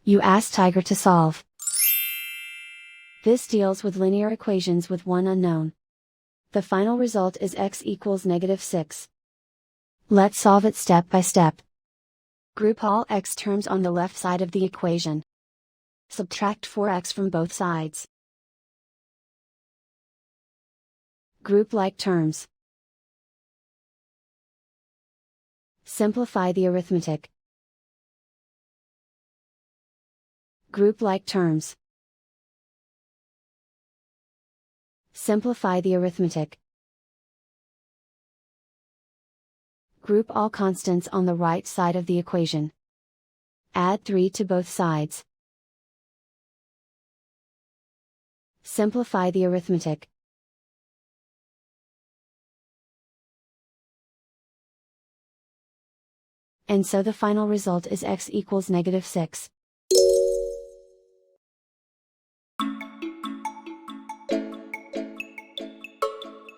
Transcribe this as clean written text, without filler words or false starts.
You ask Tiger to solve. This deals with linear equations with one unknown. The final result is x equals -6. Let's solve it step by step. Group all x terms on the left side of the equation. Subtract 4x from both sides. Group like terms. Simplify the arithmetic. Group like terms. Simplify the arithmetic. Group all constants on the right side of the equation. Add 3 to both sides. Simplify the arithmetic. And so the final result is x equals -6.